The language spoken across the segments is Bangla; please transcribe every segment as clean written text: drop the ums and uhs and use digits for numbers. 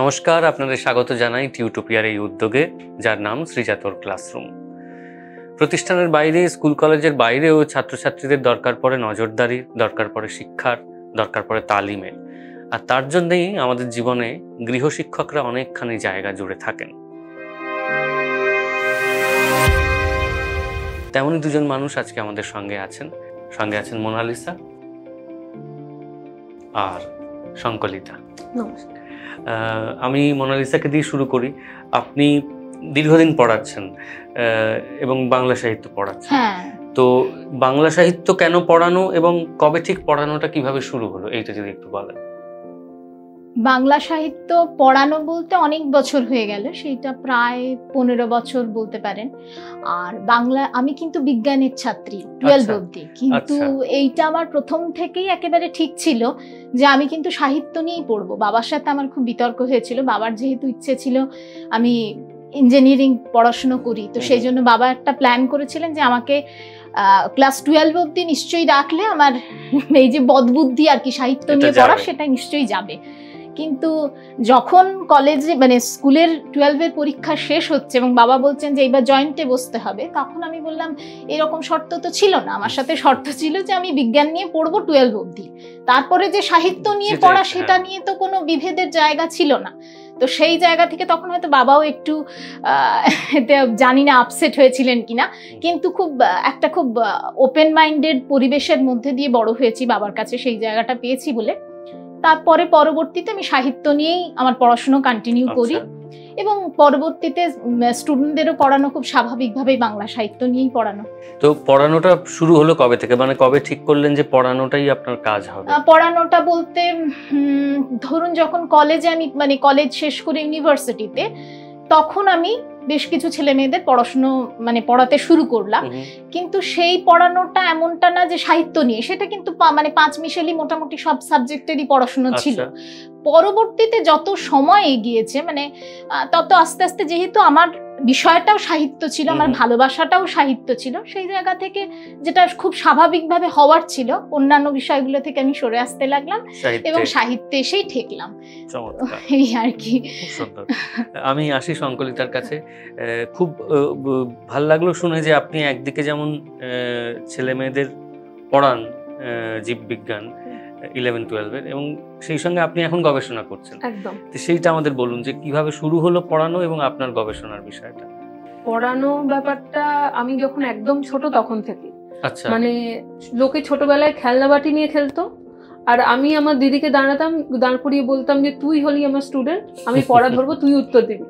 নমস্কার, আপনাদের স্বাগত জানাই টিউটোপিয়ার এই উদ্যোগে, যার নাম শ্রীজাতর ক্লাসরুম। প্রতিষ্ঠানের বাইরে, স্কুল কলেজের বাইরেও ছাত্রছাত্রীদের দরকার পড়ে নজরদারি, দরকার পড়ে শিক্ষার, দরকার পড়ে তালিমের। আর তার জন্যই আমাদের জীবনে গৃহশিক্ষকরা অনেকখানি জায়গা জুড়ে থাকেন। তেমনই দুজন মানুষ আজকে আমাদের সঙ্গে আছেন মোনালিসা আর সংকলিতা। নমস্কার। আমি মোনালিসাকে দিয়ে শুরু করি। আপনি দীর্ঘদিন পড়াচ্ছেন এবং বাংলা সাহিত্য পড়াচ্ছেন। তো বাংলা সাহিত্য কেন পড়ানো এবং কবে ঠিক পড়ানোটা কিভাবে শুরু হলো, এইটা যদি একটু বলেন। বাংলা সাহিত্য পড়ানো বলতে অনেক বছর হয়ে গেল, সেইটা প্রায় 15 বছর বলতে পারেন। আর বাংলা, আমি কিন্তু বিজ্ঞানের ছাত্রী 12 অবধি, কিন্তু এইটা আমার প্রথম থেকেই একেবারে ঠিক ছিল যে আমি কিন্তু সাহিত্য নিয়েই পড়বো। বাবার সাথে আমার খুব বিতর্ক হয়েছিল। বাবার যেহেতু ইচ্ছে ছিল আমি ইঞ্জিনিয়ারিং পড়াশুনো করি, তো সেই জন্য বাবা একটা প্ল্যান করেছিলেন যে আমাকে ক্লাস 12 অবধি নিশ্চয়ই রাখলে আমার এই যে বদবুদ্ধি আর কি সাহিত্য নিয়ে পড়া, সেটা নিশ্চয়ই যাবে। কিন্তু যখন কলেজে মানে স্কুলের 12-এর পরীক্ষা শেষ হচ্ছে এবং বাবা বলছেন যে এইবার জয়েন্টে বসতে হবে, তখন আমি বললাম এরকম শর্ত তো ছিল না। আমার সাথে শর্ত ছিল যে আমি বিজ্ঞান নিয়ে পড়বো 12 অবধি, তারপরে যে সাহিত্য নিয়ে পড়া সেটা নিয়ে তো কোনো বিভেদের জায়গা ছিল না। তো সেই জায়গা থেকে তখন হয়তো বাবাও একটু জানি না আপসেট হয়েছিলেন কিনা, কিন্তু একটা খুব ওপেন মাইন্ডেড পরিবেশের মধ্যে দিয়ে বড় হয়েছি, বাবার কাছে সেই জায়গাটা পেয়েছি বলে তারপরে পরবর্তীতে আমি সাহিত্য নিয়েই আমার পড়াশোনা কন্টিনিউ করি এবং পরবর্তীতে স্টুডেন্টদেরও পড়ানো খুব স্বাভাবিকভাবেই বাংলা সাহিত্য নিয়েই পড়ানো। তো পড়ানোটা শুরু হলো কবে থেকে, মানে কবে ঠিক করলেন যে পড়ানোটাই আপনার কাজ হবে? পড়ানোটা বলতে ধরুন যখন কলেজে আমি মানে কলেজ শেষ করে ইউনিভার্সিটিতে, তখন আমি বেশ কিছু ছেলে মেয়েদের পড়াশুনো মানে পড়াতে শুরু করলাম। কিন্তু সেই পড়ানোটা এমনটা না যে সাহিত্য নিয়ে, সেটা কিন্তু মানে 5 মিশেলি মোটামুটি সব সাবজেক্টেরই পড়াশুনো ছিল। পরবর্তীতে যত সময় এগিয়েছে মানে তত আস্তে আস্তে, যেহেতু আমার বিষয়টাও সাহিত্য ছিল, আমার ভালোবাসাটাও সাহিত্য ছিল, সেই জায়গা থেকে যেটা খুব স্বাভাবিকভাবে হওয়ার ছিল, অন্যান্য বিষয়গুলো থেকে আমি সরে আসতে লাগলাম এবং সাহিত্যে এসেই ঠেকলাম। এই আর কি। আমি আসি সংকলিতার কাছে। খুব ভাল লাগলো শুনে যে আপনি একদিকে যেমন ছেলে মেয়েদের পড়ান জীববিজ্ঞান 11-12-এর, এবং সেই সঙ্গে আপনি এখন গবেষণা করছেন। একদম। তো সেইটা আমাদের বলুন যে কিভাবে শুরু হলো পড়ানো এবং আপনার গবেষণার বিষয়টা। পড়ানো ব্যাপারটা আমি যখন একদম ছোট তখন থেকে, মানে লোকে ছোটবেলায় খেলনা বাটি নিয়ে খেলতো, আর আমি আমার দিদিকে দাঁড় করিয়ে বলতাম যে তুই হলি আমার স্টুডেন্ট, আমি পড়া ধরবো, তুই উত্তর দিবি।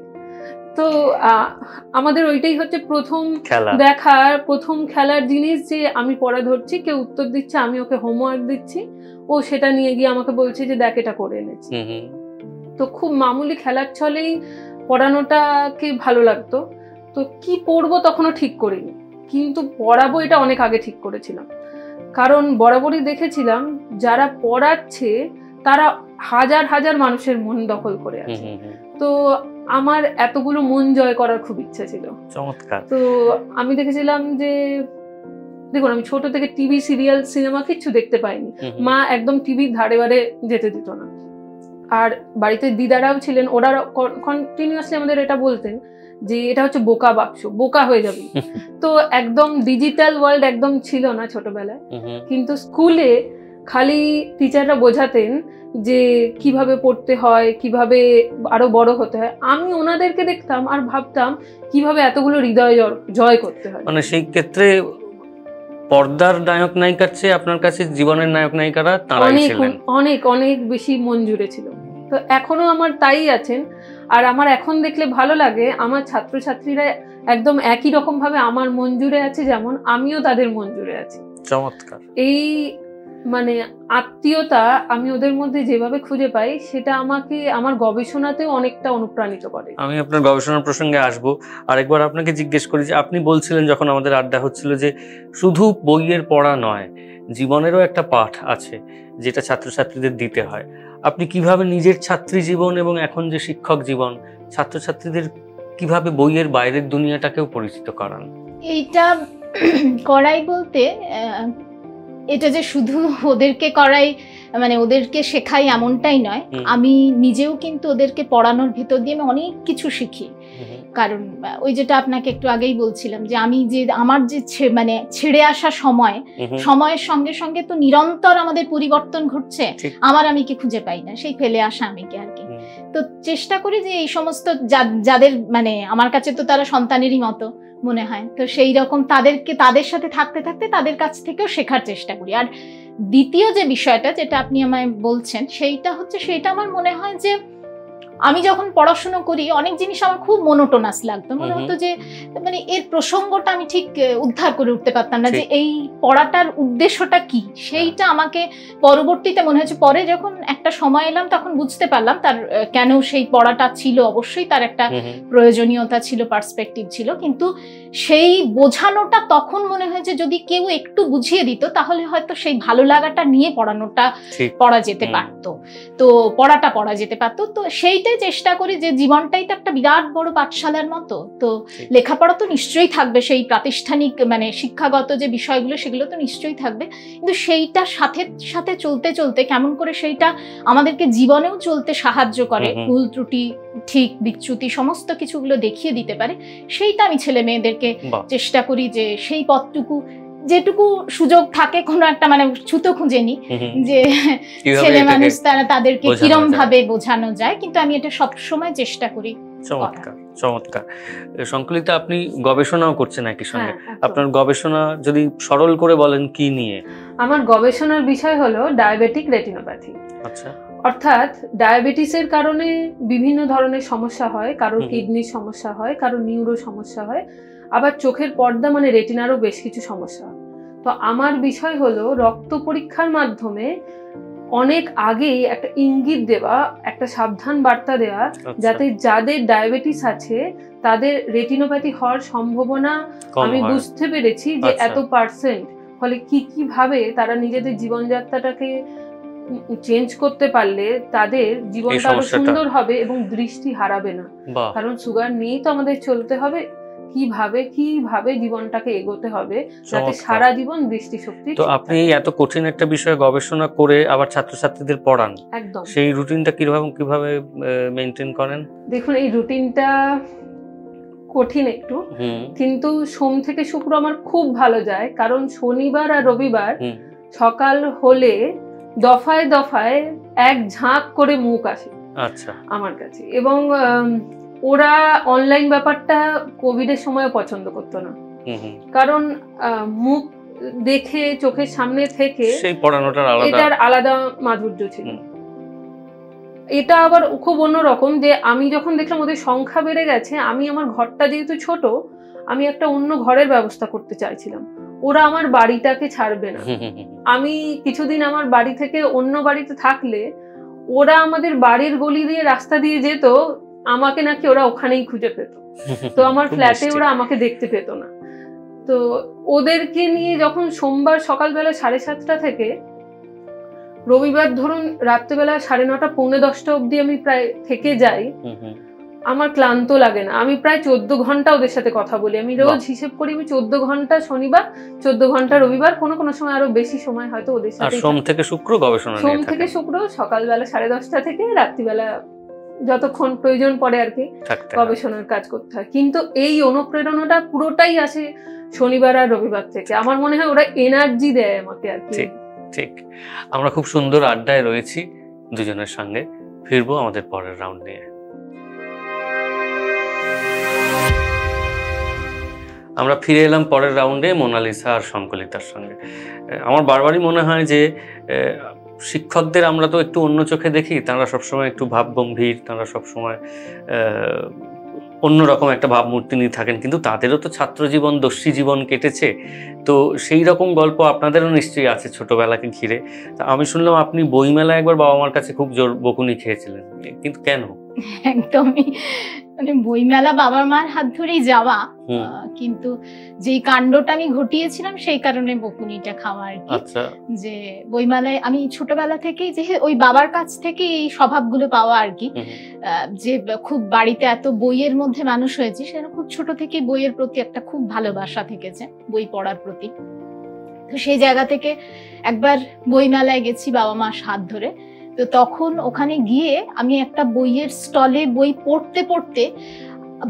তো আমাদের ওইটাই হচ্ছে প্রথম খেলার জিনিস, যে আমি পড়া ধরছি, কেউ উত্তর দিচ্ছে, আমি ওকে হোমওয়ার্ক দিচ্ছি, ও সেটা নিয়ে গিয়ে আমাকে বলছে যে দেখ এটা করে এনেছি। তো খুব মামুলি খেলার ছলেই পড়ানোটাকে ভালো লাগতো। তো কি পড়বো তখনও ঠিক করিনি, কিন্তু পড়াবো এটা অনেক আগে ঠিক করেছিলাম। কারণ বরাবরই দেখেছিলাম যারা পড়াচ্ছে তারা হাজার হাজার মানুষের মন দখল করে আছে। তো আমার এতগুলো মন জয় করার খুব ইচ্ছে ছিল। চমৎকার। তো আমি দেখেছিলাম যে দেখুন, আমি ছোট থেকে টিভি, সিরিয়াল, সিনেমা কিচ্ছু দেখতে পাইনি। মা একদম টিভির ধারে বারে যেতে দিত না। আর বাড়িতে দিদারাও ছিলেন, ওরা কন্টিনিউয়াসলি আমাদের এটা বলতেন যে এটা হচ্ছে বোকা বাক্স, বোকা হয়ে যাবে। তো একদম ডিজিটাল ওয়ার্ল্ড একদম ছিল না ছোটবেলায়। কিন্তু স্কুলে খালি টিচাররা বোঝাতেন যে কিভাবে পড়তে হয়, কিভাবে আরো বড় হতে হয়। আমি ওনাদেরকে দেখতাম আর ভাবতাম কিভাবে এতগুলো হৃদয় জয় করতে হয়। মানে সেই ক্ষেত্রে পর্দার নায়ক নায়িকার চেয়ে আপনার কাছে জীবনের নায়ক নায়িকারা তারাই ছিলেন। অনেক অনেক বেশি মন জুড়ে ছিল। তো এখনো আমার তাই আছেন। আর আমার এখন দেখলে ভালো লাগে, আমার ছাত্রছাত্রীরা একদম একই রকম ভাবে আমার মন জুড়ে আছে, যেমন আমিও তাদের মন জুড়ে আছি। চমৎকার। এই মানে আত্মীয়তা আমি ওদের মধ্যে যেভাবে খুঁজে পাই, সেটা আমাকে আমার গবেষণাতেও অনেকটা অনুপ্রাণিত করে। আমি আপনার গবেষণার প্রসঙ্গে আসবো। আরেকবার আপনাকে জিজ্ঞেস করি যে আপনি বলছিলেন যখন আমাদের আড্ডা হচ্ছিল যে শুধু বইয়ের পড়া নয়, জীবনেরও একটা পাঠ আছে যেটা ছাত্রছাত্রীদের দিতে হয়। আপনি কিভাবে নিজের ছাত্রী জীবন এবং এখন যে শিক্ষক জীবন, ছাত্রছাত্রীদের কিভাবে বইয়ের বাইরের দুনিয়াটাকেও পরিচিত করান? এইটা করাই বলতে এটা যে শুধু ওদেরকে করাই মানে ওদেরকে শেখাই এমনটাই নয়, আমি নিজেও কিন্তু ওদেরকে পড়ানোর ভেতর দিয়ে আমি অনেক কিছু শিখি। কারণ ওই যেটা আপনাকে একটু আগেই বলছিলাম যে আমি যে আমার যে মানে ছেড়ে আসা সময়ের সঙ্গে সঙ্গে তো নিরন্তর আমাদের পরিবর্তন ঘটছে, আমার আমিকে খুঁজে পাই না, সেই ফেলে আসা আমিকে আর কি। তো চেষ্টা করি যে এই সমস্ত যাদের মানে আমার কাছে তো তারা সন্তানেরই মতো মনে হয়, তো সেই রকম তাদের সাথে থাকতে থাকতে তাদের কাছ থেকেও শেখার চেষ্টা করি। আর দ্বিতীয় যে বিষয়টা যেটা আপনি আমায় বলছেন সেইটা আমার মনে হয় যে আমি যখন পড়াশোনা করি অনেক জিনিস আমার খুব মনোটোনাস লাগতো, মনে হতো যে মানে এর প্রসঙ্গটা আমি ঠিক উদ্ধার করে উঠতে পারতাম না, যে এই পড়াটার উদ্দেশ্যটা কি সেইটা আমাকে পরবর্তীতে মনে হয়েছে। পরে যখন একটা সময় এলাম তখন বুঝতে পারলাম তার কেন সেই পড়াটা ছিল, অবশ্যই তার একটা প্রয়োজনীয়তা ছিল, পার্সপেক্টিভ ছিল, কিন্তু সেই বোঝানোটা তখন মনে হয়েছে যদি কেউ একটু বুঝিয়ে দিত তাহলে হয়তো সেই ভালো লাগাটা নিয়ে পড়া যেতে পারতো, তো পড়া যেতে পারতো। তো সেইটাই চেষ্টা করি যে জীবনটাই তো একটা বিরাট বড় পাঠশালার মতো, তো লেখাপড়া তো নিশ্চয়ই থাকবে, সেই প্রাতিষ্ঠানিক মানে শিক্ষাগত যে বিষয়গুলো সেগুলো তো নিশ্চয়ই থাকবে, কিন্তু সেইটা সাথে সাথে চলতে চলতে কেমন করে সেইটা আমাদেরকে জীবনেও চলতে সাহায্য করে, ভুল ত্রুটি ঠিক বিচ্যুতি সমস্ত কিছুগুলো দেখিয়ে দিতে পারে, সেইটা আমি ছেলে মেয়েদেরকে চেষ্টা করি যে সেই পথটুকু যেটুকু সুযোগ থাকে কোনো একটা মানে ছুতো খুঁজেনি যে ছেলে মানুষ তাদেরকে কিরম ভাবে বোঝানো যায়, কিন্তু আমি এটা সবসময় চেষ্টা করি। চমৎকার। সংকলিতা, আপনি গবেষণাও করছেন একই সঙ্গে, আপনার গবেষণা যদি সরল করে বলেন কি নিয়ে? আমার গবেষণার বিষয় হলো ডায়াবেটিক রেটিনোপ্যাথি। আচ্ছা। অর্থাৎ ডায়াবেটিসের কারণে বিভিন্ন ধরনের সমস্যা হয়, কারোর কিডনির সমস্যা হয়, কারোর নিউরো সমস্যা হয়, আবার চোখের পর্দা মানে রেটিনারও বেশ কিছু সমস্যা। তো আমার বিষয় হলো রক্ত পরীক্ষার মাধ্যমে অনেক আগেই একটা ইঙ্গিত দেওয়া, একটা সাবধান বার্তা দেওয়া, যাতে যাদের ডায়াবেটিস আছে তাদের রেটিনোপ্যাথি হওয়ার সম্ভাবনা আমি বুঝতে পেরেছি যে এত %, ফলে কিভাবে তারা নিজেদের জীবনযাত্রাটাকে চেঞ্জ করতে পারলে তাদের জীবনটা আরো সুন্দর হবে এবং দৃষ্টি হারাবে না। কারণ সুগার নিয়েই তো আমাদের চলতে হবে, কিভাবে জীবনটাকে এগোতে হবে যাতে সারা জীবন দৃষ্টিশক্তি। তো আপনি এত কঠিন একটা বিষয়ে গবেষণা করে আবার ছাত্রছাত্রীদের পড়ান, একদম সেই রুটিনটা কিভাবে মেইনটেইন করেন? দেখুন, এই রুটিনটা কঠিন একটু, কিন্তু সোম থেকে শুক্র আমার খুব ভালো যায়, কারণ শনিবার আর রবিবার সকাল হলে দফায় দফায় এক ঝাঁক করে মুখ আসে আচ্ছা আমার কাছে, এবং ওরা অনলাইন ব্যাপারটা কোভিডের সময় পছন্দ করতো না, কারণ মুখ দেখে চোখের সামনে থেকে সেই পড়ানোটার এটার আলাদা মাধুর্য ছিল। এটা আবার খুব অন্যরকম যে আমি যখন দেখলাম ওদের সংখ্যা বেড়ে গেছে, আমি আমার ঘরটা যেহেতু ছোট, আমি একটা অন্য ঘরের ব্যবস্থা করতে চাইছিলাম, ওরা আমার বাড়িটাকে ছাড়বে না। আমি কিছুদিন আমার বাড়ি থেকে অন্য বাড়িতে থাকলে ওরা আমাদের বাড়ির গলি দিয়ে রাস্তা দিয়ে যেত, আমাকে নাকি ওরা ওখানেই খুঁজে পেত, তো আমার ফ্ল্যাটে ওরা আমাকে দেখতে পেত না। তো ওদেরকে নিয়ে যখন সোমবার সকালবেলা 7:30 থেকে রবিবার ধরুন রাত্রেবেলা 9:30 পৌনে 10টা অবধি আমি প্রায় থেকে যাই, আমার ক্লান্ত লাগে না। আমি প্রায় 14 ঘন্টা ওদের সাথে কথা বলি, আমি রোজ হিসেব করি আমি 14 ঘন্টা শনিবার, 14 ঘন্টা রবিবার, কোনো সময় আরো বেশি সময় হয়তো ওদের সাথে। সোম থেকে শুক্র গবেষণা, সোম থেকে শুক্র সকালবেলা 10:30 থেকে রাত্রিবেলা যতক্ষণ প্রয়োজন পড়ে আর কি গবেষণার কাজ করতে হয়। কিন্তু এই অনুপ্রেরণাটা পুরোটাই আসে শনিবার আর রবিবার থেকে। আমার মনে হয় ওরা এনার্জি দেয় আমাকে আর কি। ঠিক। আমরা খুব সুন্দর আড্ডায় রয়েছি দুজনের সঙ্গে, ফিরবো আমাদের পরের রাউন্ড নিয়ে। আমরা ফিরে এলাম পরের রাউন্ডে মোনালিসা আর সংকলিতার সঙ্গে। আমার বারবারই মনে হয় যে শিক্ষকদের আমরা তো একটু অন্য চোখে দেখি, তারা সবসময় একটু ভাবগম্ভীর, তারা সবসময় অন্যরকম একটা ভাবমূর্তি নিয়ে থাকেন, কিন্তু তাদেরও তো ছাত্র জীবন, দস্যি জীবন কেটেছে, তো সেই রকম গল্প আপনাদেরও নিশ্চয়ই আছে ছোটবেলাকে ঘিরে। তা আমি শুনলাম আপনি বইমেলায় একবার বাবা মার কাছে খুব জোর বকুনি খেয়েছিলেন, কিন্তু কেন? একদমই মানে বইমেলা বাবার মার হাত ধরেই যাওয়া, কিন্তু যেই কাণ্ডটা আমি ঘটিয়েছিলাম সেই কারণে বকুনিটা খাওয়া আর কি। যে বইমেলায় আমি ছোটবেলা থেকেই যে ওই বাবার কাছ থেকে এই স্বভাবগুলো পাওয়া আর কি, যে খুব বাড়িতে এত বইয়ের মধ্যে মানুষ হয়েছে, সেটা খুব ছোট থেকেই বইয়ের প্রতি একটা খুব ভালোবাসা থেকেছে, বই পড়ার প্রতি। তো সেই জায়গা থেকে একবার বইমেলায় গেছি বাবা মার হাত ধরে। তো তখন ওখানে গিয়ে আমি একটা বইয়ের স্টলে বই পড়তে পড়তে,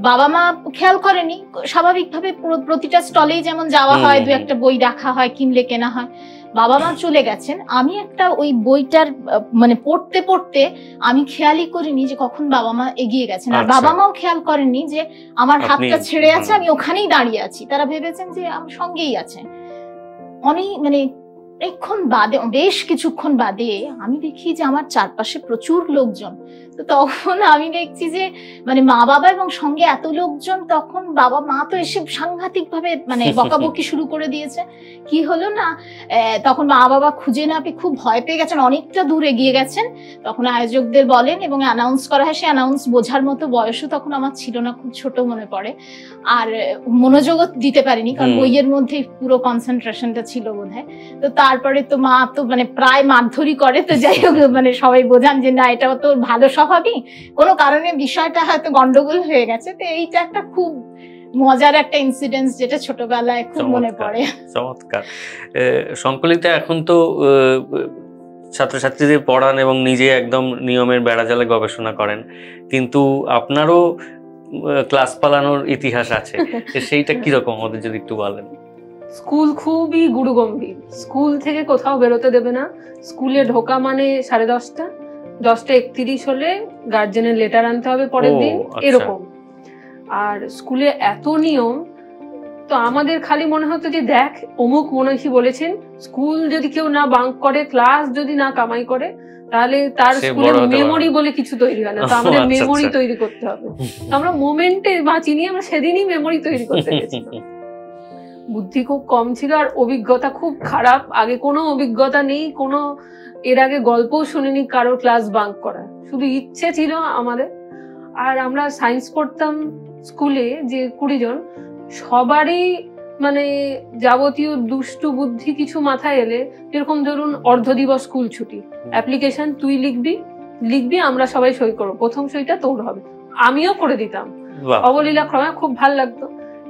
বাবা মা খেয়াল করেনি, স্বাভাবিকভাবে প্রতিটা স্টলেই যেমন যাওয়া হয়, দু একটা বই রাখা হয়, কিনলে কেনা হয়, বাবা মা চলে গেছেন। আমি একটা ওই বইটার মানে পড়তে পড়তে আমি খেয়ালই করিনি যে কখন বাবা মা এগিয়ে গেছেন, আর বাবা মাও খেয়াল করেননি যে আমার হাতটা ছেড়ে আছে, আমি ওখানেই দাঁড়িয়ে আছি। তারা ভেবেছেন যে আমার সঙ্গেই আছে। অনেক মানে বেশ কিছুক্ষণ বাদে আমি দেখি যে আমার চারপাশে প্রচুর লোকজন। তো তখন আমি দেখছি যে মানে মা বাবা এবং সঙ্গে এত লোকজন, তখন বাবা মা তো এসে সাংঘাতিক ভাবে মানে বকাবকি শুরু করে দিয়েছে। কি হলো না, তখন মা বাবা খুঁজে না পেয়ে খুব ভয় পেয়ে গেছেন, অনেকটা দূর এগিয়ে গেছেন। তখন আয়োজকদের বলেন এবং অ্যানাউন্স করা হয়, সে অ্যানাউন্স বোঝার মতো বয়সও তখন আমার ছিল না, খুব ছোট মনে পড়ে, আর মনোযোগও দিতে পারিনি, কারণ বইয়ের মধ্যে পুরো কনসেন্ট্রেশনটা ছিল বোধহয়। তো তারপরে তো মা তো মানে প্রায় মারধরি করে। তো যাই হোক, মানে সবাই বোঝান যে না, এটা তো ভালো স্বভাবই, কোনো কারণে বিষয়টা হয়তো গন্ডগোল হয়ে গেছে। তো এইটা একটা খুব মজার একটা ইনসিডেন্স, যেটা ছোটবেলায় খুব মনে পড়ে। চমৎকার। সংকলিতা এখন তো ছাত্রছাত্রীদের পড়ান এবং নিজে একদম নিয়মের বেড়াজালে গবেষণা করেন, কিন্তু আপনারও ক্লাস পালানোর ইতিহাস আছে, সেইটা কিরকম আমাদের যদি একটু বলেন। স্কুল খুবই গুরুগম্ভীর, স্কুল থেকে কোথাও বেরোতে দেবে না। স্কুলে ঢোকা মানে 10:30, 10:31 হলে গার্জেনের লেটার আনতে হবে পরের দিন, এরকম। আর স্কুলে এত নিয়ম, তো আমাদের খালি মনে হতো যে দেখ অমুক মনীষী বলেছেন, স্কুল যদি কেউ না বাঙ্ক করে, ক্লাস যদি না কামাই করে, তাহলে তার স্কুলে মেমোরি বলে কিছু তৈরি হয় না। তো আমাদের মেমোরি তৈরি করতে হবে। আমরা মোমেন্টে বাঁচিনি, আমরা সেদিনই মেমোরি তৈরি করতে গেছিলাম। বুদ্ধি খুব কম ছিল আর অভিজ্ঞতা খুব খারাপ। আগে কোনো অভিজ্ঞতা নেই, কোনো এর আগে গল্পও শুনিনি কারোর ক্লাস বাঙ্ক করা, শুধু ইচ্ছে ছিল আমাদের। আর আমরা সায়েন্স পড়তাম স্কুলে, যে 20 জন, সবারই মানে যাবতীয় দুষ্টু বুদ্ধি কিছু মাথায় এলে, যেরকম ধরুন অর্ধদিবস স্কুল ছুটি, অ্যাপ্লিকেশন তুই লিখবি, আমরা সবাই সই করবো, প্রথম সইটা তোর হবে। আমিও করে দিতাম অবলীলা ক্রমে, খুব ভাল লাগতো।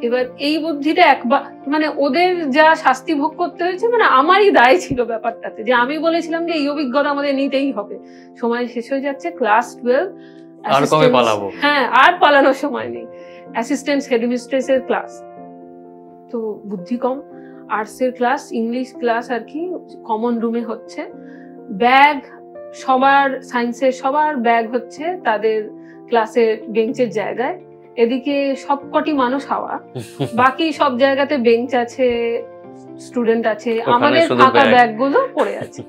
এবার এই বুদ্ধিটা একবার মানে ওদের যা শাস্তি ভোগ করতে হয়েছে, মানে আমারই দায় ছিল ব্যাপারটাতে, যে আমি বলেছিলাম যে এই অভিজ্ঞতা আমাদের নিতেই হবে। সময় শেষ হয়ে যাচ্ছে, ক্লাস 12, আর কবে পালাবো? হ্যাঁ, আর পালানোর সময় নেই। অ্যাসিস্ট্যান্ট হেডমিস্ট্রেসের ক্লাস, তো বুদ্ধি কম। আর্টসের ক্লাস, ইংলিশ ক্লাস আর কি কমন রুমে হচ্ছে। ব্যাগ সবার, সায়েন্সের সবার ব্যাগ হচ্ছে তাদের ক্লাসের বেঞ্চের জায়গায়, এদিকে সবকটি মানুষ হাওয়া, বাকি সব জায়গাতে বেঞ্চ আছে, স্টুডেন্ট আছে, আমাদের ফাঁকা ব্যাগগুলো পড়ে আছে।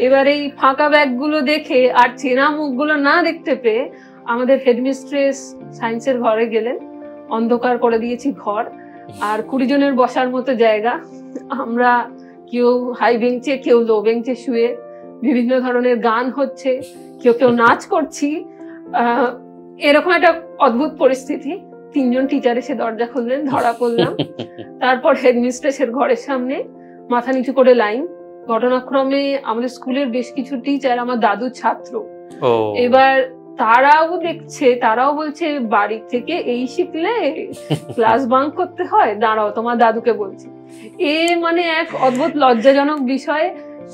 এবার এই ফাঁকা ব্যাগগুলো দেখে আর চেনা মুখগুলো না দেখতে পেয়ে আমাদের হেডমিস্ট্রেস সায়েন্সের ঘরে গেলেন। অন্ধকার করে দিয়েছি ঘর, আর 20 জনের বসার মতো জায়গা। আমরা কেউ হাই বেঞ্চে, কেউ লো বেঞ্চে শুয়ে, বিভিন্ন ধরনের গান হচ্ছে, কেউ নাচ করছি। এরকম একটা অদ্ভুত পরিস্থিতি। 3 জন টিচার এসে দরজা খুললেন, ধরা পড়লাম। তারপর হেডমিস্ট্রেসের ঘরের সামনে মাথা নিচু করে লাইন। ঘটনাক্রমে আমাদের স্কুলের বেশ কিছু টিচার আমার দাদুর ছাত্র। এবার তারাও দেখছে, তারাও বলছে বাড়ি থেকে এই শিখলে ক্লাস বাঙ্ক করতে হয়, দাঁড়াও তোমার দাদুকে বলছি। এ মানে এক অদ্ভুত লজ্জাজনক বিষয়।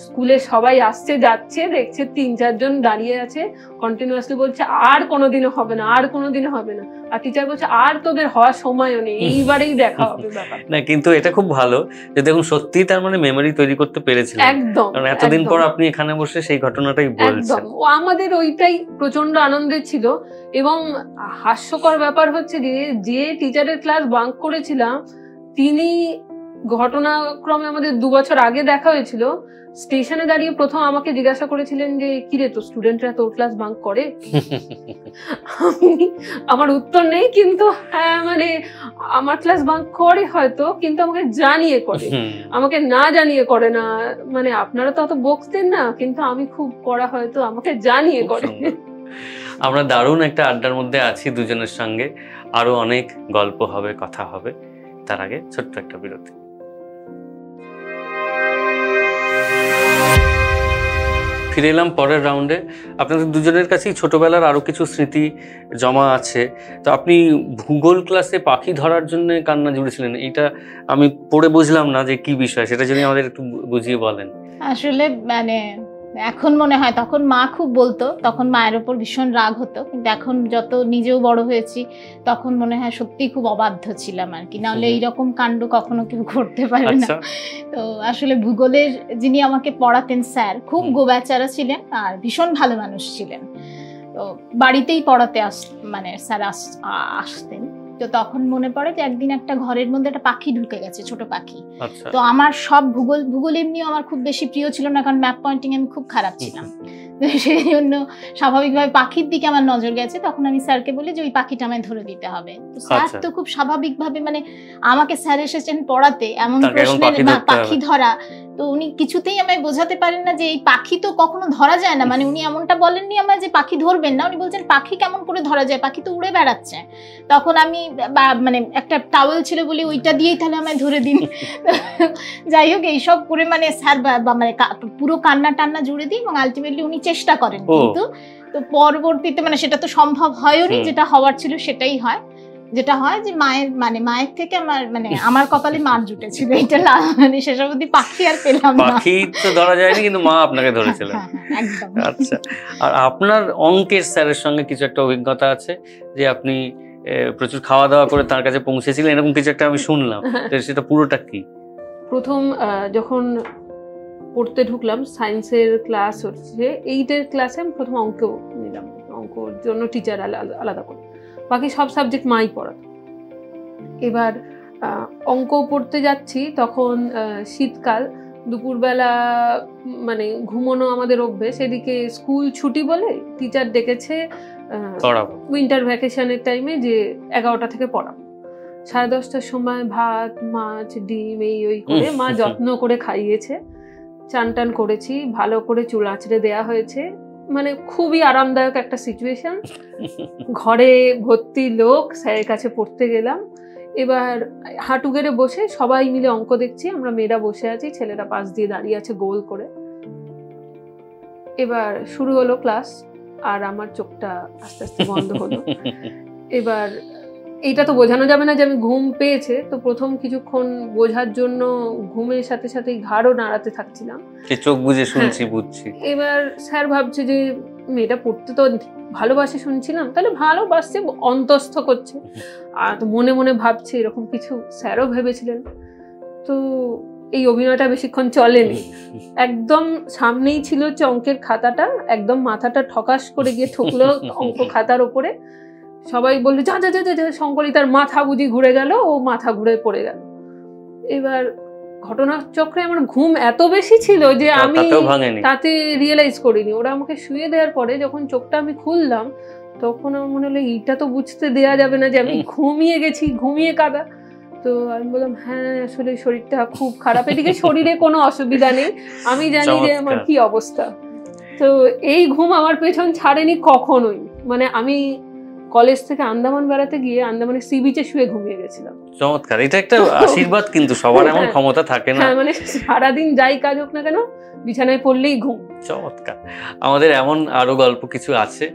স্কুলে সবাই আসছে যাচ্ছে, দেখছে 3-4 জন দাঁড়িয়ে আছে, কন্টিনিউয়াসলি বলছে আর কোনোদিনও হবে না, আর কোনোদিনও হবে না। আর টিচার বলছে আর তোদের হওয়ার সময়ও নেই, এইবারেই দেখা হবে ব্যাপার। না, কিন্তু এটা খুব ভালো যে দেখুন সত্যি তার মানে মেমোরি তৈরি করতে পেরেছিলেন। একদম, কারণ এতদিন পর আপনি এখানে বসে সেই ঘটনাটাই বলছেন। ও আমাদের ওইটাই প্রচন্ড আনন্দের ছিল। এবং হাস্যকর ব্যাপার হচ্ছে যে টিচারের ক্লাস বাঙ্ক করেছিলাম, তিনি ঘটনাক্রমে আমাদের 2 বছর আগে দেখা হয়েছিল, স্টেশনে দাঁড়িয়ে প্রথম আমাকে জিজ্ঞাসা করেছিলেন যে কিরে তো স্টুডেন্টরা তোর ক্লাস বাঙ্ক করে? আমার উত্তর নেই, কিন্তু হ্যাঁ মানে আমার ক্লাস বাঙ্ক করে হয়তো, কিন্তু আমাকে জানিয়ে করে, আমাকে না জানিয়ে করে না। মানে আপনারা তো অত বকতেন না, কিন্তু আমি খুব করা হয়তো আমাকে জানিয়ে করে। আমরা দারুণ একটা আড্ডার মধ্যে আছি দুজনের সঙ্গে, আরো অনেক গল্প হবে, কথা হবে। তার আগে ছোট্ট একটা বিরতি। ফিরে এলাম পরের রাউন্ডে। আপনাদের দুজনের কাছেই ছোটবেলার আরো কিছু স্মৃতি জমা আছে। তো আপনি ভূগোল ক্লাসে পাখি ধরার জন্য কান্না জুড়েছিলেন, এটা আমি পড়ে বুঝলাম না যে কি বিষয়, সেটা যদি আমাদের একটু বুঝিয়ে বলেন। আসলে মানে এখন মনে হয়, তখন মা খুব বলতো, তখন মায়ের ওপর ভীষণ রাগ হতো, কিন্তু এখন যত নিজেও বড় হয়েছি তখন মনে হয় সত্যি খুব অবাধ্য ছিলাম আর কি, নাহলে এইরকম কাণ্ড কখনো কেউ করতে পারে না। তো আসলে ভূগোলের যিনি আমাকে পড়াতেন স্যার খুব গোবেচারা ছিলেন আর ভীষণ ভালো মানুষ ছিলেন। তো বাড়িতেই পড়াতে মানে স্যার আসতেন। তো তখন মনে পড়ে যে একদিন একটা ঘরের মধ্যে একটা পাখি ঢুকে গেছে, ছোট পাখি। তো আমার সব ভূগোল এমনিও আমার খুব বেশি প্রিয় ছিল না, কারণ ম্যাপ পয়েন্টিং আমি খুব খারাপ ছিলাম, সেই জন্য স্বাভাবিকভাবে পাখির দিকে আমার নজর গেছে। তখন আমি স্যারকে বলি যে ওই পাখিটা আমায় ধরে দিতে হবে। তো স্যার তো খুব স্বাভাবিকভাবে, মানে আমাকে স্যার এসেছেন পড়াতে, এমন প্রশ্নের পাখি ধরা, তো উনি কিছুতেই আমায় বোঝাতে পারেন না যে এই পাখি তো কখনো ধরা যায় না। মানে উনি এমনটা বলেননি আমায় যে পাখি ধরবেন না, উনি বলছেন পাখি কেমন করে ধরা যায়, পাখি তো উড়ে বেড়াচ্ছে। তখন আমি মানে একটা টাওয়েল ছিল বলি ওইটা দিয়েই তাহলে আমায় ধরে দিন। যাই হোক এইসব করে মানে স্যার মানে পুরো কান্না টান্না জুড়ে দিই, এবং আলটিমেটলি উনি চেষ্টা করেন, কিন্তু তো পরবর্তীতে মানে সেটা তো সম্ভব হয়নি, যেটা হওয়ার ছিল সেটাই হয়। যেটা হয় যে মায়ের থেকে আমার কপালে মার জুটেছিল, এটা মানে শেষ অবধি পাখি আর পেলাম না। পাখি তো ধরা যায়নি, কিন্তু মা আপনাকে ধরেছিলেন। একদম। আচ্ছা, আর আপনার অঙ্কের স্যারের সঙ্গে কিছু একটা অভিজ্ঞতা আছে যে আপনি প্রচুর খাওয়া দাওয়া করে তার কাছে পৌঁছেছিলেন, এরকম কিছু একটা আমি শুনলাম, সেটা পুরোটা কি? প্রথম যখন পড়তে ঢুকলাম, সায়েন্সের ক্লাস হচ্ছে 8 ক্লাসে, আমি প্রথম অঙ্ক নিলাম। অঙ্কর জন্য টিচার আলাদা করে, বাকি সব সাবজেক্ট মাই পড়াতো। এবার অঙ্ক পড়তে যাচ্ছি, তখন শীতকাল, দুপুরবেলা মানে ঘুমোনো আমাদের অভ্যেস, এদিকে স্কুল ছুটি বলে টিচার ডেকেছে উইন্টার ভ্যাকেশনের টাইমে যে 11টা থেকে পড়াবো। 10:30টার সময় ভাত, মাছ, ডিম এই ওই করে মা যত্ন করে খাইয়েছে, চান টান করেছি, ভালো করে চুল আঁচড়ে দেওয়া হয়েছে, মানে খুবই আরামদায়ক একটা সিচুয়েশন। ঘরে ভর্তি লোক, স্যারের কাছে পড়তে গেলাম। এবার হাঁটু গেড়ে বসে সবাই মিলে অঙ্ক দেখছি, আমরা মেয়েরা বসে আছি, ছেলেরা পাশ দিয়ে দাঁড়িয়ে আছে গোল করে। এবার শুরু হলো ক্লাস, আর আমার চোখটা আস্তে আস্তে বন্ধ হলো। এবার এইটা তো বোঝানো যাবে না যে আমি ঘুম পেয়েছে, তো প্রথম কিছুক্ষণ বোঝার জন্য ঘুমের সাথে সাথে ঘাড়ও নাড়াতে থাকছিলাম, চোখ বুঝে শুনছি, বুঝছি। এবার স্যার ভাবছে যে মেয়েটা পড়তে তো ভালোবাসে, শুনছিলাম তাহলে ভালোবাসছে, অন্তস্থ করছে, আর মনে মনে ভাবছে এরকম কিছু স্যারও ভেবেছিলেন। তো এই অভিনয়টা বেশিক্ষণ চলেনি, একদম সামনেই ছিল হচ্ছে অঙ্কের খাতাটা, একদম মাথাটা ঠকাস করে গিয়ে ঠুকলো অঙ্ক খাতার ওপরে। সবাই বললো যা যা যা যা, শঙ্করিতার মাথা বুঝি ঘুরে গেল, ও মাথা ঘুরে পড়ে গেল। এবার ঘটনাচক্রে আমার ঘুম এত বেশি ছিল যে আমি তাতে রিয়েলাইজ করিনি। ওরা আমাকে শুয়ে দেওয়ার পরে যখন চোখটা আমি খুললাম, তখন আমার মনে হলো এইটা তো বুঝতে দেয়া যাবে না যে আমি ঘুমিয়ে গেছি, ঘুমিয়ে কাদা। তো আমি বললাম হ্যাঁ আসলে শরীরটা খুব খারাপ, এদিকে শরীরে কোনো অসুবিধা নেই, আমি জানি যে আমার কি অবস্থা। তো এই ঘুম আমার পেছন ছাড়েনি কখনোই। মানে আমি কলেজ থেকে আন্দামান বেড়াতে গিয়ে আন্দামানের সি বিচে শুয়ে ঘুমিয়ে গেছিলাম। চমৎকার, এটা একটা আশীর্বাদ, কিন্তু সবার এমন ক্ষমতা থাকে না। মানে সারাদিন যাই কাজ হোক না কেন, বিছানায় পড়লেই ঘুম। চমৎকার। আমাদের এমন আরো গল্প কিছু আছে,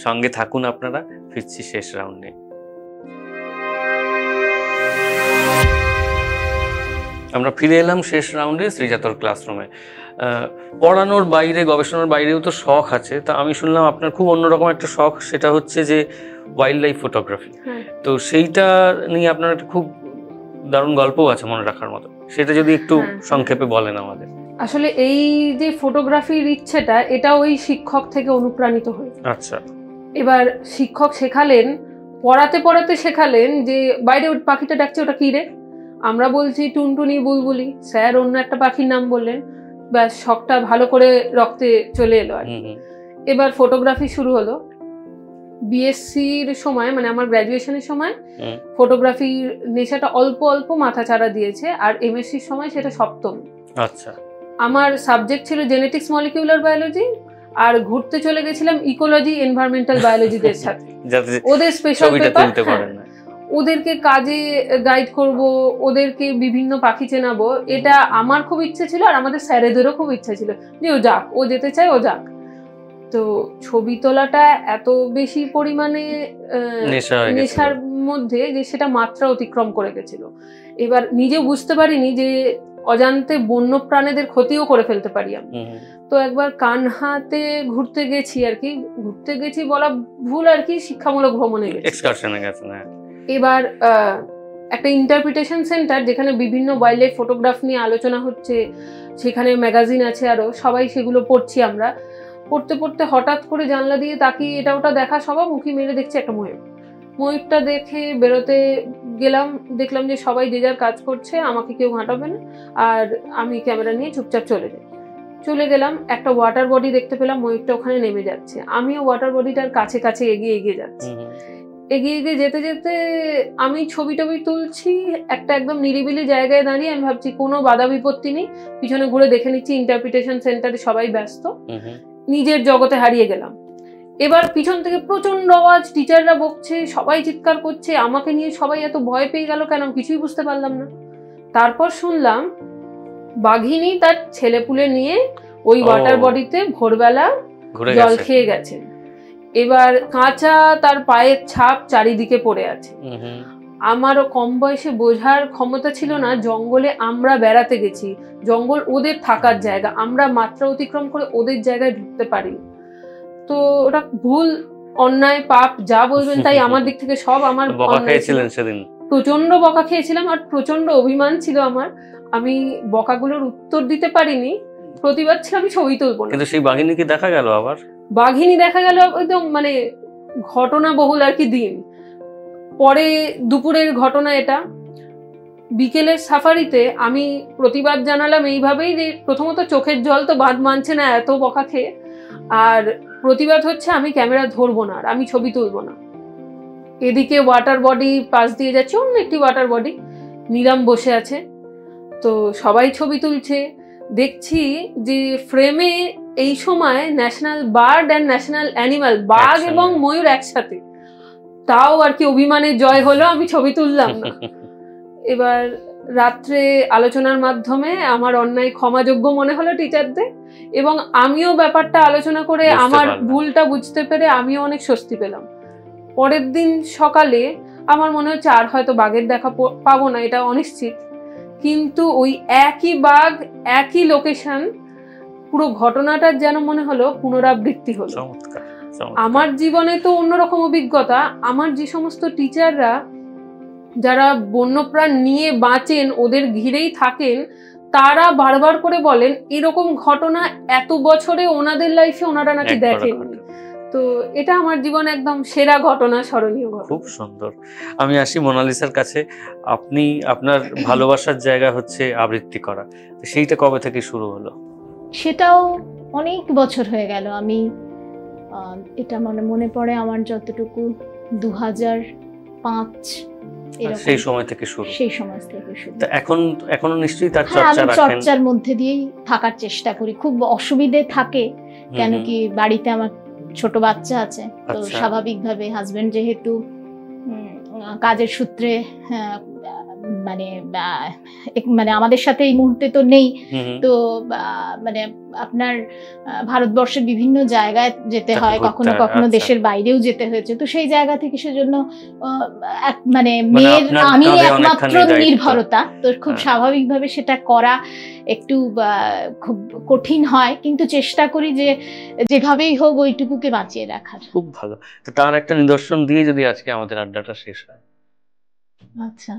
সঙ্গে থাকুন আপনারা। ফিরছি শেষ রাউন্ডে। আমরা ফিরে এলাম শেষ রাউন্ডে শ্রীজাতর ক্লাসরুমে। পড়ানোর বাইরে, গবেষণার বাইরেও তো শখ আছে। তা আমি শুনলাম আপনার খুব অন্যরকম একটা শখ, সেটা হচ্ছে যে ওয়াইল্ড লাইফ ফটোগ্রাফি। তো সেইটা নিয়ে আপনার একটা খুব দারুণ গল্পও আছে মনে রাখার মতো, সেটা যদি একটু সংক্ষেপে বলেন আমাদের। আসলে এই যে ফটোগ্রাফির ইচ্ছেটা, এটা ওই শিক্ষক থেকে অনুপ্রাণিত হয়ে। আচ্ছা। এবার শিক্ষক শেখালেন, পড়াতে পড়াতে শেখালেন যে বাইরে ওই পাখিটা ডাকছে, ওটা কি রে? আমরা বলছি টুনটুনি, বুলবুলি। স্যার অন্য একটা পাখির নাম বললেন, ব্যাস শখটা ভালো করে রক্তে চলে এলো আর। এবার ফটোগ্রাফি শুরু হলো। বিএসসির সময়, মানে আমার গ্র্যাজুয়েশনের সময় ফটোগ্রাফির নেশাটা অল্প অল্প মাথা চাড়া দিয়েছে, আর এমএসসির সময় সেটা সপ্তম। আচ্ছা। আমার সাবজেক্ট ছিল জেনেটিক্স, মলিকিউলার বায়োলজি, আর ঘুরতে চলে গেছিলাম ইকোলজি, এনভায়রনমেন্টাল বায়োলজিদের সাথে। ওদের স্পেশাল পেপার, ওদেরকে কাজে গাইড করব, ওদেরকে বিভিন্ন পাখি চেনাবো, এটা আমার খুব ইচ্ছে ছিল, আর আমাদের স্যারেদেরও খুব ইচ্ছে ছিল যে ও যাক, ও যেতে চায় ও যাক। তো ছবি তোলাটা এত বেশি পরিমাণে নেশার মধ্যে যে সেটা মাত্রা অতিক্রম করে গেছিল। এবার নিজে বুঝতে পারিনি যে অজান্তে বন্য প্রাণীদের ক্ষতিও করে ফেলতে পারি আমি। তো একবার কানহাতে ঘুরতে গেছি আর কি, ঘুরতে গেছি বলা ভুল আর কি, শিক্ষামূলক ভ্রমণে গেছি, এক্সকারশনে গেছেন। এবার একটা ইন্টারপ্রিটেশন সেন্টার যেখানে বিভিন্ন ওয়াইল্ড লাইফ ফটোগ্রাফ নিয়ে আলোচনা হচ্ছে, সেখানে ম্যাগাজিন আছে, আরো সবাই সেগুলো পড়ছি আমরা। পড়তে পড়তে হঠাৎ করে জানলা দিয়ে তাকিয়ে এটা ওটা দেখা সবামুখী মেরে দেখছি একটা ময়ূর। ময়ূরটা দেখে বেরোতে গেলাম, দেখলাম যে সবাই যে যার কাজ করছে, আমাকে কেউ হাঁটাবে না, আর আমি ক্যামেরা নিয়ে চুপচাপ চলে গেলাম। একটা ওয়াটার বডি দেখতে পেলাম, ময়ূরটা ওখানে নেমে যাচ্ছে, আমিও ওয়াটার বডিটার কাছে কাছে এগিয়ে যাচ্ছি। এগিয়ে যেতে যেতে আমি ছবি তুলছি একটা একদম নিরিবিলি জায়গায় দাঁড়িয়ে। আমি ভাবছি কোনো বাধা বিপত্তি নেই, পিছনে ঘুরে দেখে নিচ্ছি ইন্টারপ্রিটেশন সেন্টারে সবাই ব্যস্ত, নিজের জগতে হারিয়ে গেলাম। এবার পিছন থেকে প্রচন্ড আওয়াজ, টিচাররা বকছে, সবাই চিৎকার করছে, আমাকে নিয়ে সবাই এত ভয় পেয়ে গেল কেন কিছুই বুঝতে পারলাম না। তারপর শুনলাম বাঘিনী তার ছেলেপুলে নিয়ে ওই ওয়াটার বডিতে ভোরবেলা জল খেয়ে গেছে। এবার কাঁচা তার পায়ের ছাপ চারিদিকে পড়ে আছে। আমারও কম বয়সে বোঝার ক্ষমতা ছিল না, জঙ্গলে আমরা বেড়াতে গেছি, জঙ্গল ওদের থাকার জায়গা, আমরা মাত্রা অতিক্রম করে ওদের জায়গায় ঢুকতে পারি। তো ওটা ভুল, অন্যায়, পাপ যা বলবেন তাই, আমার দিক থেকে সব আমার প্রচন্ড বকা খেয়েছিলাম, আর প্রচন্ড অভিমান ছিল আমার। আমি বকাগুলোর উত্তর দিতে পারিনি, প্রতিবাদ ছিল আমি ছবি তুলবো না। কিন্তু সেই বাঘিনী কি দেখা গেল? আবার বাঘিনী দেখা গেল একদম মানে ঘটনা বহুল আর কি দিন পরে, দুপুরের ঘটনা এটা। বিকেলের সাফারিতে আমি প্রতিবাদ জানালাম এইভাবেই যে প্রথমত চোখের জল তো বাদ মানছে না এত বকা খেয়ে, আর প্রতিবাদ হচ্ছে আমি ক্যামেরা ধরবো না, আর আমি ছবি তুলবো না। এদিকে ওয়াটার বডি পাশ দিয়ে যাচ্ছে, অন্য একটি ওয়াটার বডি, নিলাম বসে আছে, তো সবাই ছবি তুলছে। দেখছি যে ফ্রেমে এই সময় national bird and national animal, বাঘ এবং ময়ূর একসাথে, তাও আর কি অভিমানের জয় হলো, আমি ছবি তুললাম না। এবার রাত্রে আলোচনার মাধ্যমে আমার অন্যায় ক্ষমাযোগ্য মনে হলো টিচারদের, এবং আমিও ব্যাপারটা আলোচনা করে আমার ভুলটা বুঝতে পেরে আমিও অনেক স্বস্তি পেলাম। পরের দিন সকালে আমার মনে হচ্ছে আর হয়তো বাঘের দেখা পাবো না, এটা অনিশ্চিত, কিন্তু ওই একই বাঘ একই লোকেশন, পুরো ঘটনাটার যেন মনে হলো পুনরাবৃত্তি হলো। আমার জীবনে তো অন্যরকম অভিজ্ঞতা। আমার যে সমস্ত টিচাররা যারা বন্যপ্রাণ নিয়ে বাঁচেন, ওদের ঘিরেই থাকেন, তারা বারবার করে বলেন এরকম ঘটনা এত বছরে ওনাদের লাইফে ওনারা নাকি দেখেননি। তো এটা আমার জীবনে একদম সেরা ঘটনা, স্মরণীয় ঘটনা। খুব সুন্দর। আমি আসি মোনালিসার কাছে। আপনি আপনার ভালোবাসার জায়গা হচ্ছে আবৃত্তি করা, সেইটা কবে থেকে শুরু হলো? সেটাও অনেক বছর হয়ে গেল। আমি এটা মনে পড়ে আমার যতটুকু 2005 সেই সময় থেকে শুরু। এখনো নিশ্চয়ই তার চর্চার মধ্যে দিয়েই থাকার চেষ্টা করি। খুব অসুবিধে থাকে, কেন কি বাড়িতে আমার ছোট বাচ্চা আছে, তো স্বাভাবিকভাবে হাজবেন্ড যেহেতু কাজের সূত্রে মানে আমাদের সাথে এই মুহূর্তে তো নেই, তো মানে আপনার ভারতবর্ষের বিভিন্ন জায়গায় যেতে হয়, কখনো কখনো দেশের বাইরেও যেতে হয়েছে, তো সেই জায়গা থেকে সেজন্য মানে মেয়ের আমি একমাত্র নির্ভরতা, তো খুব স্বাভাবিকভাবে সেটা করা একটু খুব কঠিন হয়, কিন্তু চেষ্টা করি যে যেভাবেই হোক ওইটুকুকে বাঁচিয়ে রাখার। খুব ভালো। তো তার একটা নিদর্শন দিয়ে যদি আজকে আমাদের আড্ডাটা শেষ হয়। আচ্ছা,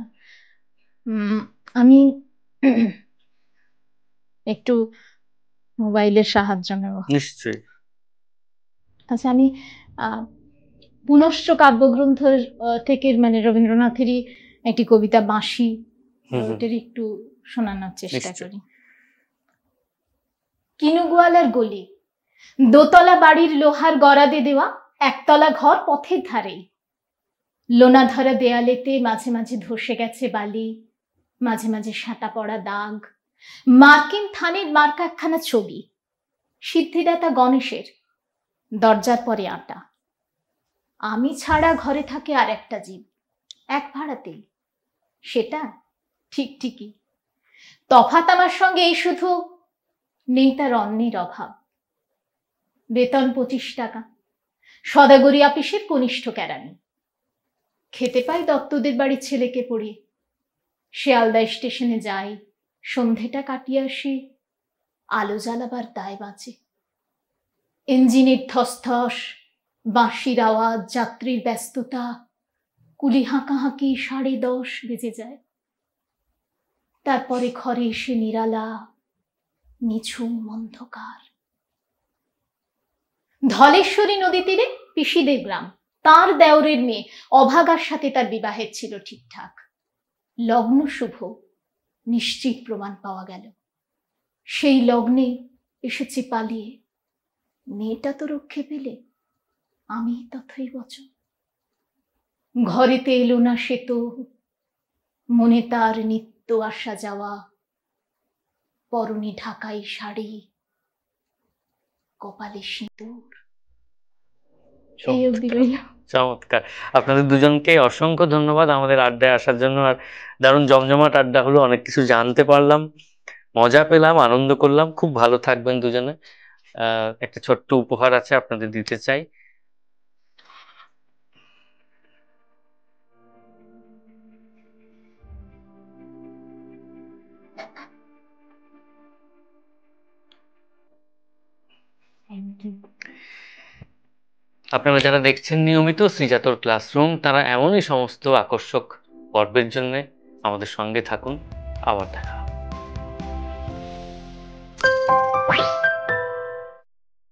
আমি একটু মোবাইলের সাহায্য নেব। নিশ্চয়ই। আচ্ছা, আমি পুনশ্চ কাব্যগ্রন্থ থেকে মানে রবীন্দ্রনাথেরই একটি কবিতা বাঁশি, ওটার একটু শোনানোর চেষ্টা করি। কিনুগোয়ালার গলি, দোতলা বাড়ির লোহার গড়াদে দেওয়া, একতলা ঘর পথের ধারেই, লোনা ধরা দেয়ালেতে মাঝে মাঝে ধসে গেছে বালি, মাঝে মাঝে সাঁটা পড়া দাগ, মার্কিন থানের মার্কা একখানা ছবি, সিদ্ধিদাতা গণেশের, দরজার পরে আটা। আমি ছাড়া ঘরে থাকে আর একটা জীব, এক ভাড়াতেই, সেটা ঠিকই। তফাৎ আমার সঙ্গে এই শুধু, নেই তার অন্যের অভাব। বেতন 25 টাকা, সদাগরি আপিসের কনিষ্ঠ কেরানি। খেতে পাই দত্তদের বাড়ির ছেলেকে পড়িয়ে। শিয়ালদা স্টেশনে যাই, সন্ধেটা কাটিয়ে আসি, আলো জ্বালাবার দায় বাঁচে। ইঞ্জিনের থসথস, বাঁশির আওয়াজ, যাত্রীর ব্যস্ততা, কুলি হাঁকাহাঁকি, 10:30 বেজে যায়। তারপরে ঘরে এসে নিরালা, নিঝুম অন্ধকার। ধলেশ্বরী নদী তীরে পিসিদের গ্রাম। তার দেওরের মেয়ে অভাগার সাথে তার বিবাহের ছিল ঠিকঠাক। লগ্ন শুভ, নিশ্চিত প্রমাণ পাওয়া গেল। সেই লগ্নে এসেছি পালিয়ে। মেয়েটা তো রক্ষে পেলে, আমি তথই বচন। ঘরেতে এলো না সে তো, মনে তার নিত্য আসা যাওয়া, পরনে ঢাকাই শাড়ি, কপালে সিঁদুর। চমৎকার। আপনাদের দুজনকে অসংখ্য ধন্যবাদ আমাদের আড্ডায় আসার জন্য। আর দারুণ জমজমাট আড্ডা হলো, অনেক কিছু জানতে পারলাম, মজা পেলাম, আনন্দ করলাম। খুব ভালো থাকবেন দুজনে। একটা ছোট্ট উপহার আছে আপনাদের দিতে চাই। আপনারা যারা দেখছেন নিয়মিত শ্রীজাতর ক্লাসরুম, তারা এমনই সমস্ত আকর্ষক পর্বের জন্য আমাদের সঙ্গে থাকুন। আবার দেখা।